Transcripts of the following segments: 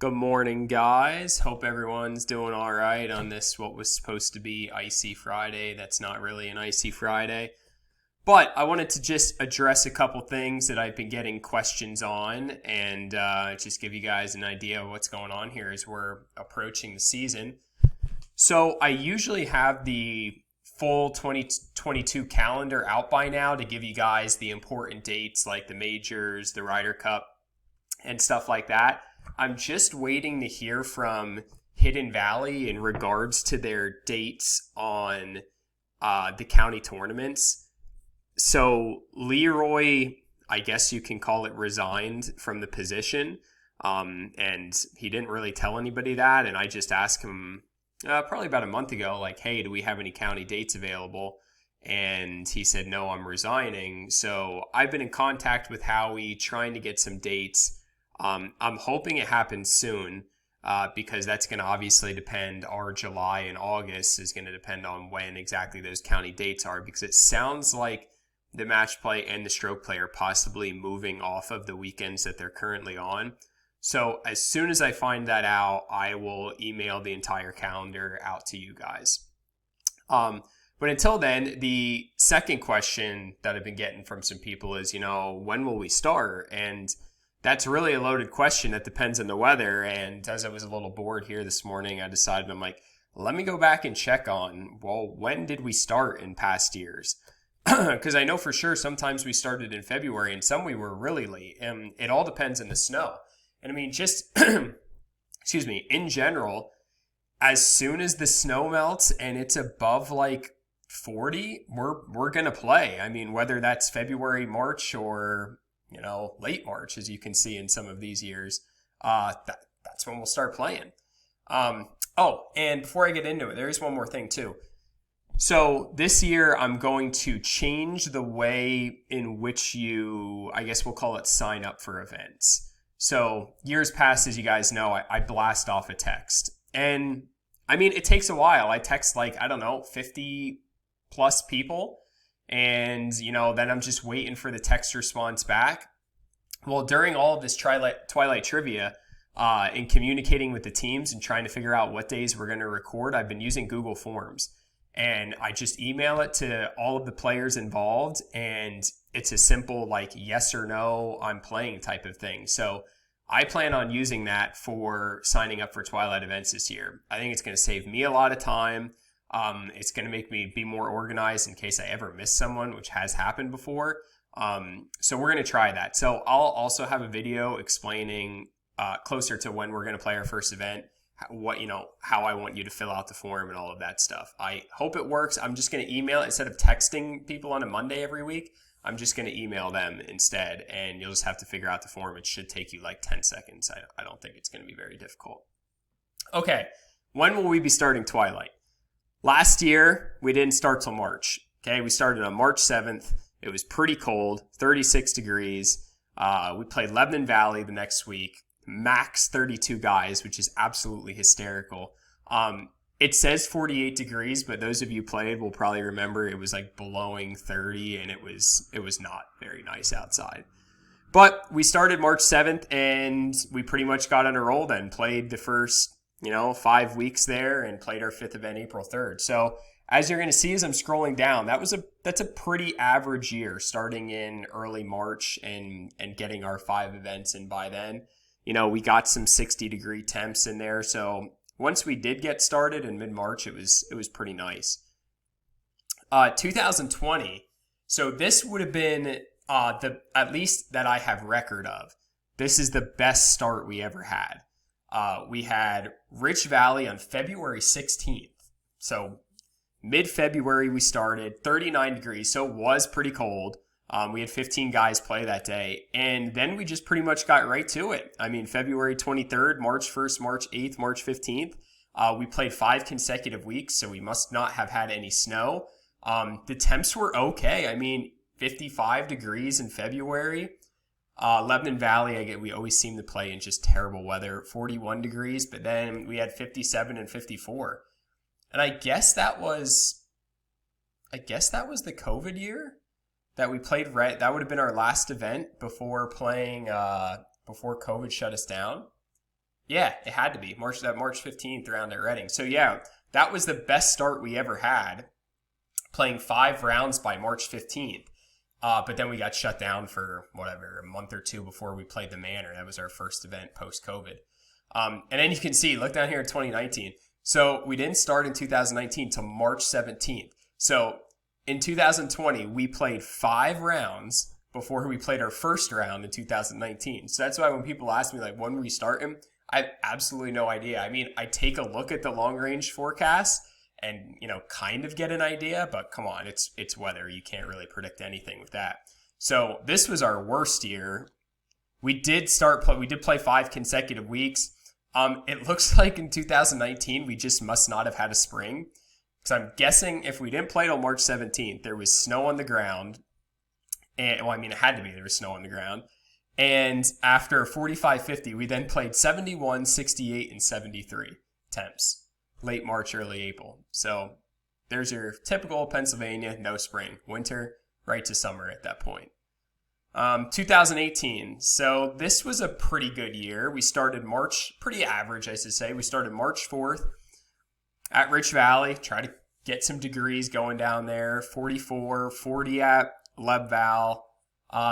Good morning, guys. Hope everyone's doing all right on this, what was supposed to be Icy Friday. That's not really an Icy Friday. But I wanted to just address a couple things that I've been getting questions on and just give you guys an idea of what's going on here as we're approaching the season. So I usually have the full 2022 calendar out by now to give you guys the important dates like the majors, the Ryder Cup, and stuff like that. I'm just waiting to hear from Hidden Valley in regards to their dates on the county tournaments. So Leroy, I guess you can call it, resigned from the position. And he didn't really tell anybody that. And I just asked him probably about a month ago, like, hey, do we have any county dates available? And he said, no, I'm resigning. So I've been in contact with Howie trying to get some dates. I'm hoping it happens soon because that's going to obviously depend. Our July and August is going to depend on when exactly those county dates are, because it sounds like the match play and the stroke play are possibly moving off of the weekends that they're currently on. So as soon as I find that out, I will email the entire calendar out to you guys. But until then, the second question that I've been getting from some people is, when will we start? And that's really a loaded question. That depends on the weather. And as I was a little bored here this morning, I decided, I'm like, let me go back and check on, well, when did we start in past years? Because I know for sure sometimes we started in February and some we were really late. And it all depends on the snow. And I mean, just, excuse me, in general, as soon as the snow melts and it's above like 40, we're going to play. I mean, whether that's February, March, or late March, as you can see in some of these years, that's when we'll start playing. And before I get into it, there is one more thing too. So this year, I'm going to change the way in which you, I guess we'll call it, sign up for events. So years past, as you guys know, I blast off a text. And I mean, it takes a while. I text 50 plus people. And, then I'm just waiting for the text response back. Well, during all of this Twilight trivia, in communicating with the teams and trying to figure out what days we're going to record, I've been using Google Forms. And I just email it to all of the players involved. And it's a simple, yes or no, I'm playing type of thing. So I plan on using that for signing up for Twilight events this year. I think it's going to save me a lot of time. It's going to make me be more organized in case I ever miss someone, which has happened before. So we're going to try that. So I'll also have a video explaining closer to when we're going to play our first event, how I want you to fill out the form and all of that stuff. I hope it works. I'm just going to email it instead of texting people on a Monday every week. I'm just going to email them instead, and you'll just have to figure out the form. It should take you 10 seconds. I don't think it's going to be very difficult. Okay, when will we be starting Twilight? Last year, we didn't start till March. Okay, we started on March 7th. It was pretty cold, 36 degrees. We played Lebanon Valley the next week, max 32 guys, which is absolutely hysterical. It says 48 degrees, but those of you played will probably remember it was blowing 30, and it was not very nice outside. But we started March 7th, and we pretty much got on a roll then, played the first 5 weeks there, and played our fifth event April 3rd. So as you're going to see as I'm scrolling down, that's a pretty average year, starting in early March and getting our 5 events in by then. We got some 60-degree temps in there, so once we did get started in mid-March, it was pretty nice. 2020, so this would have been at least that I have record of. This is the best start we ever had. We had Rich Valley on February 16th. So mid-February we started, 39 degrees, so it was pretty cold. We had 15 guys play that day, and then we just pretty much got right to it. I mean, February 23rd, March 1st, March 8th, March 15th. We played 5 consecutive weeks, so we must not have had any snow. The temps were okay. I mean, 55 degrees in February. Lebanon Valley, we always seem to play in just terrible weather, 41 degrees, but then we had 57 and 54. And I guess that was the COVID year that we played. That would have been our last event before playing, before COVID shut us down. Yeah, it had to be March 15th round at Reading. So yeah, that was the best start we ever had, playing 5 rounds by March 15th. But then we got shut down for whatever, a month or two before we played the Manor. That was our first event post-COVID. And then you can see, look down here at 2019. So we didn't start in 2019 till March 17th. So in 2020, we played 5 rounds before we played our first round in 2019. So that's why when people ask me, like, when were we starting? I have absolutely no idea. I mean, I take a look at the long-range forecast and, kind of get an idea, but come on, it's weather. You can't really predict anything with that. So this was our worst year. We did play 5 consecutive weeks. It looks like in 2019, we just must not have had a spring. Because I'm guessing if we didn't play till March 17th, there was snow on the ground. And, it had to be. There was snow on the ground. And after 45-50, we then played 71, 68, and 73 temps. Late March, early April. So there's your typical Pennsylvania, no spring. Winter, right to summer at that point. 2018. So this was a pretty good year. We started March, pretty average, I should say. We started March 4th at Rich Valley. Try to get some degrees going down there. 44, 40 at Leadville.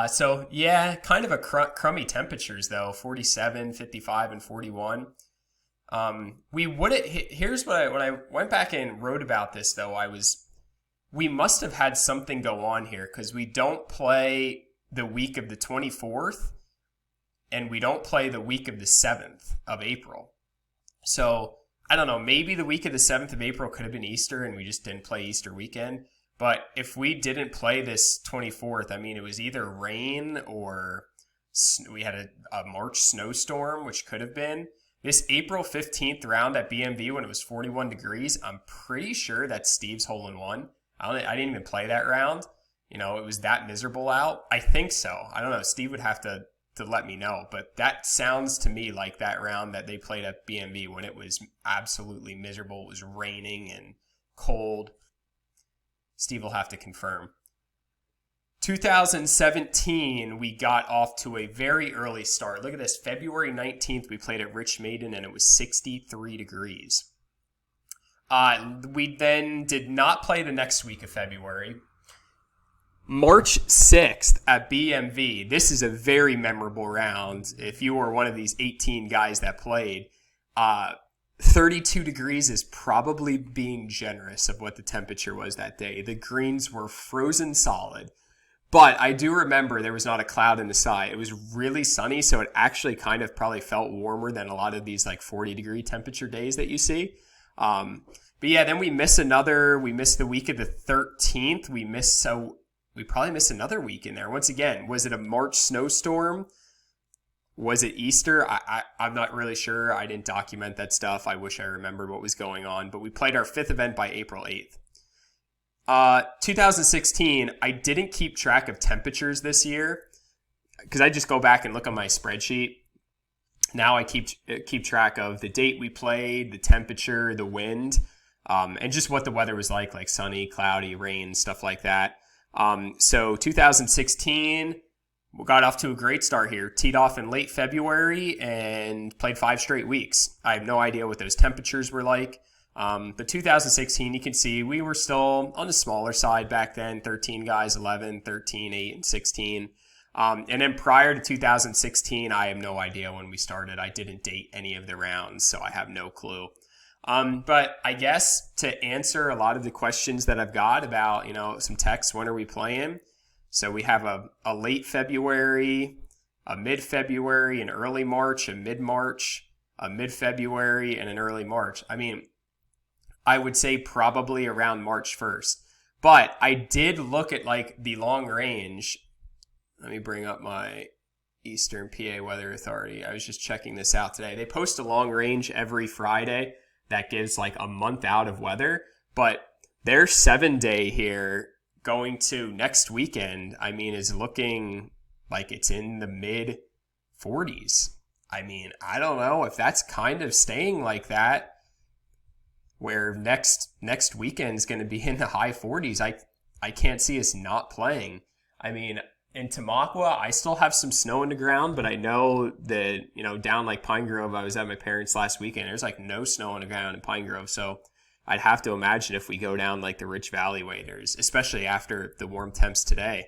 So yeah, kind of a crummy temperatures though. 47, 55, and 41. Here's what when I went back and wrote about this though, we must have had something go on here because we don't play the week of the 24th and we don't play the week of the 7th of April. So I don't know, maybe the week of the 7th of April could have been Easter and we just didn't play Easter weekend. But if we didn't play this 24th, it was either rain or we had a March snowstorm, which could have been. This April 15th round at BMV when it was 41 degrees, I'm pretty sure that's Steve's hole-in-one. I didn't even play that round. It was that miserable out. I think so. I don't know. Steve would have to let me know. But that sounds to me like that round that they played at BMV when it was absolutely miserable. It was raining and cold. Steve will have to confirm. 2017, we got off to a very early start. Look at this. February 19th, we played at Rich Maiden, and it was 63 degrees. We then did not play the next week of February. March 6th at BMV. This is a very memorable round. If you were one of these 18 guys that played, 32 degrees is probably being generous of what the temperature was that day. The greens were frozen solid. But I do remember there was not a cloud in the sky. It was really sunny, so it actually kind of probably felt warmer than a lot of these like 40-degree temperature days that you see. But yeah, then we missed the week of the 13th. We probably missed another week in there. Once again, was it a March snowstorm? Was it Easter? I'm not really sure. I didn't document that stuff. I wish I remembered what was going on. But we played our 5th event by April 8th. 2016, I didn't keep track of temperatures this year because I just go back and look on my spreadsheet. Now I keep track of the date we played, the temperature, the wind, and just what the weather was like sunny, cloudy, rain, stuff like that. So 2016... we got off to a great start here. Teed off in late February and played 5 straight weeks. I have no idea what those temperatures were like. But 2016, you can see we were still on the smaller side back then. 13 guys, 11, 13, 8, and 16. And then prior to 2016, I have no idea when we started. I didn't date any of the rounds, so I have no clue. But I guess to answer a lot of the questions that I've got about, some texts, when are we playing? So we have a late February, a mid-February, an early March, a mid-March, a mid-February, and an early March. I would say probably around March 1st. But I did look at the long range. Let me bring up my Eastern PA Weather Authority. I was just checking this out today. They post a long range every Friday that gives a month out of weather. But their 7-day here going to next weekend, is looking like it's in the mid 40s. I don't know if that's kind of staying like that, where next weekend is going to be in the high 40s. I can't see us not playing. in Tamaqua, I still have some snow in the ground, but I know that, down like Pine Grove, I was at my parents' last weekend. There's like no snow on the ground in Pine Grove. So I'd have to imagine if we go down like the Rich Valley way, especially after the warm temps today,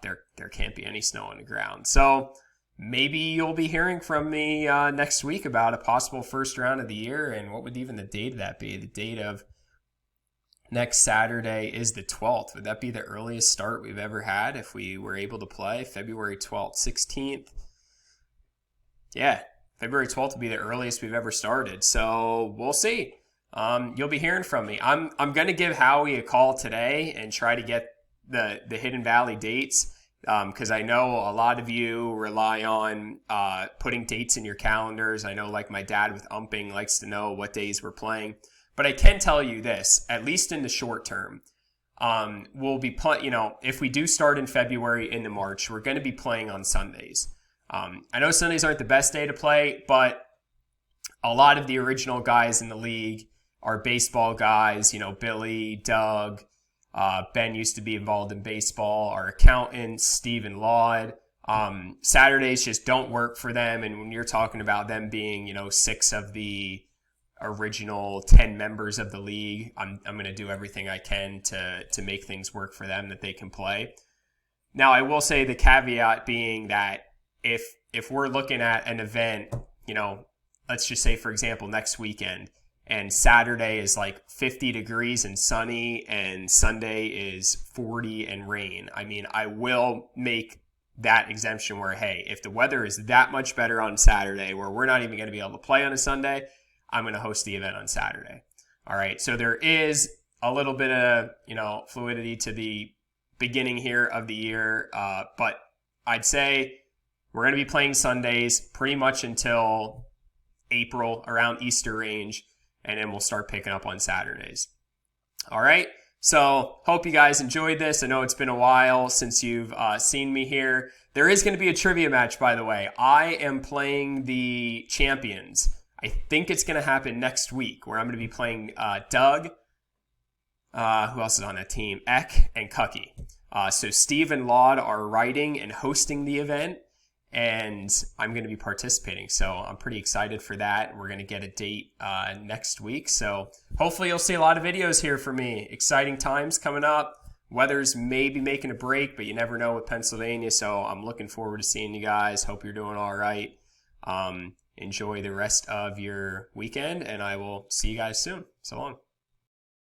there can't be any snow on the ground. So maybe you'll be hearing from me next week about a possible first round of the year. And what would even the date of that be? The date of next Saturday is the 12th. Would that be the earliest start we've ever had if we were able to play? February 12th, 16th. Yeah, February 12th would be the earliest we've ever started. So we'll see. You'll be hearing from me. I'm going to give Howie a call today and try to get the Hidden Valley dates, because I know a lot of you rely on putting dates in your calendars. I know like my dad with umping likes to know what days we're playing. But I can tell you this, at least in the short term, we'll be if we do start in February into March, we're going to be playing on Sundays. I know Sundays aren't the best day to play, but a lot of the original guys in the league are baseball guys. Billy, Doug, Ben used to be involved in baseball. Our accountants, Steve and Laud. Saturdays just don't work for them. And when you're talking about them being, 6 of the original 10 members of the league, I'm going to do everything I can to make things work for them that they can play. Now, I will say the caveat being that if we're looking at an event, let's just say, for example, next weekend, and Saturday is like 50 degrees and sunny, and Sunday is 40 and rain, I will make that exemption where, hey, if the weather is that much better on Saturday where we're not even going to be able to play on a Sunday, I'm going to host the event on Saturday. All right. So there is a little bit of, fluidity to the beginning here of the year. But I'd say we're going to be playing Sundays pretty much until April, around Easter range. And then we'll start picking up on Saturdays. All right. So hope you guys enjoyed this. I know it's been a while since you've seen me here. There is going to be a trivia match, by the way. I am playing the champions. I think it's going to happen next week, where I'm going to be playing Doug. Who else is on that team? Eck and Cucky. So Steve and Laud are writing and hosting the event, and I'm going to be participating. So I'm pretty excited for that. We're going to get a date next week. So hopefully you'll see a lot of videos here from me. Exciting times coming up. Weather's maybe making a break, but you never know with Pennsylvania. So I'm looking forward to seeing you guys. Hope you're doing all right. Enjoy the rest of your weekend, and I will see you guys soon. So long.